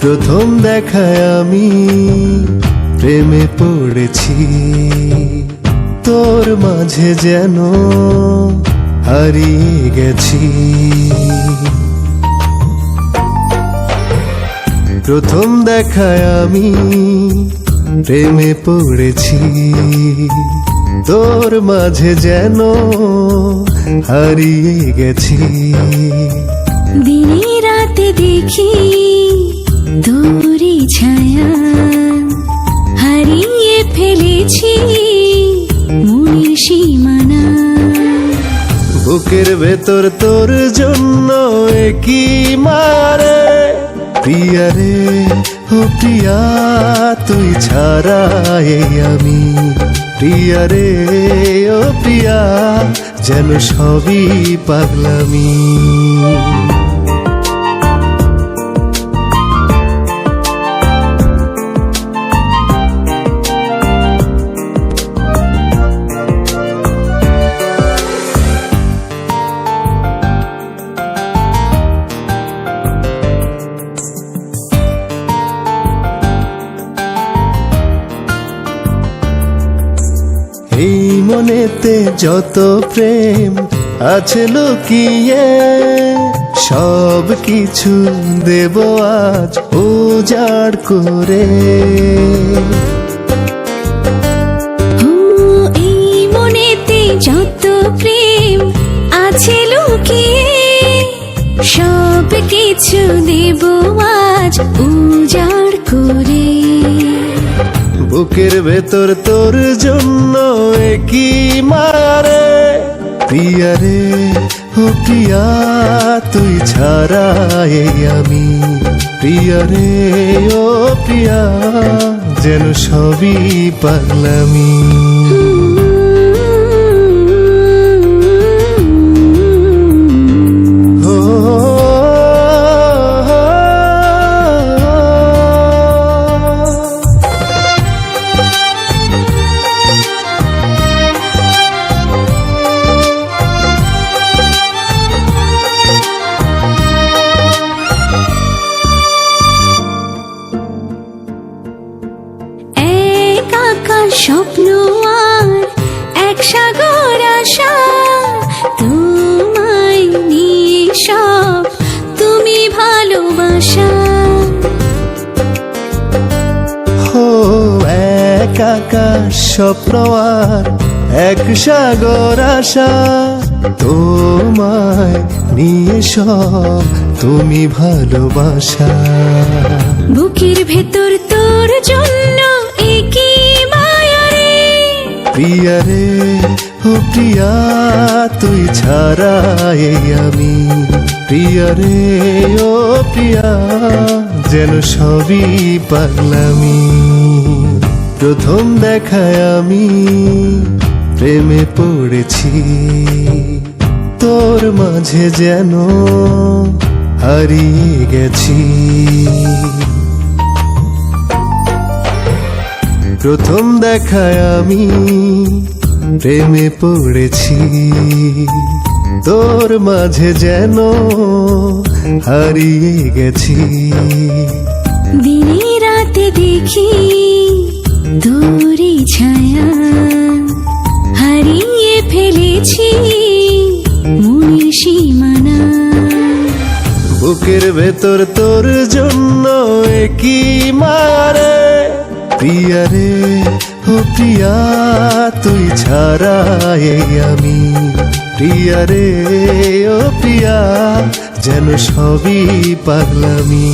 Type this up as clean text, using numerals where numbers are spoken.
প্রথম দেখায় আমি প্রেমে পড়েছি, তোর মাঝে যেন হারিয়ে গেছি। প্রথম দেখায় আমি প্রেমে পড়েছি, তোর মাঝে যেন হারিয়ে গেছি। দিনে রাতে দেখি তোরই ছায়া, হারিয়ে ফেলেছি মনের সীমানা। বুকের ভেতর তোর জন্য একই মারে, প্রিয়া রে ও প্রিয়া তুই ছাড়া এই আমি। প্রিয়া রে ও প্রিয়া যেন সবই পাগলামি। এই মনেতে যত প্রেম আছে লুকিয়ে, সব কিছু দেব আজ উজাড় করে। এই মনেতে যত প্রেম আছে লুকিয়ে, সব কিছু দেব আজ উজাড় করে। বুকের ভেতর তোর জন্য একই মারে, প্রিয়া রে ও প্রিয়া তুই ছাড়া এই আমি। প্রিয়া রে ও প্রিয়া যেন সবই পাগলামি। স্বপ্ন আর এক সাগর আশা, তোমায় নিয়ে সব তুমি ভালোবাসা। হো এক আকাশ স্বপ্ন আর এক সাগর আশা, তোমায় নিয়ে সব তুমি ভালোবাসা। বুকের ভেতর তোর জন্য একই মায়া রে, প্রিয়া রে ও প্রিয়া তুই ছাড়া এই আমি। প্রিয়া রে ও প্রিয়া যেন সবই পাগলামি। প্রথম দেখায় আমি প্রেমে পড়েছি, তোর মাঝে যেন হারিয়ে গেছি। প্রথম দেখায় আমি প্রেমে পড়েছি, তোর মাঝে যেন হারিয়ে গেছি। দিনে রাতে দেখি তোরই ছায়া, হারিয়ে ফেলেছি মনের সীমানা। বুকের ভেতর তোর জন্য একই মারে, প্রিয়া রে ও প্রিয়া তুই ছাড়া এই আমি। প্রিয়া রে ও প্রিয়া যেন সবই পাগলামি।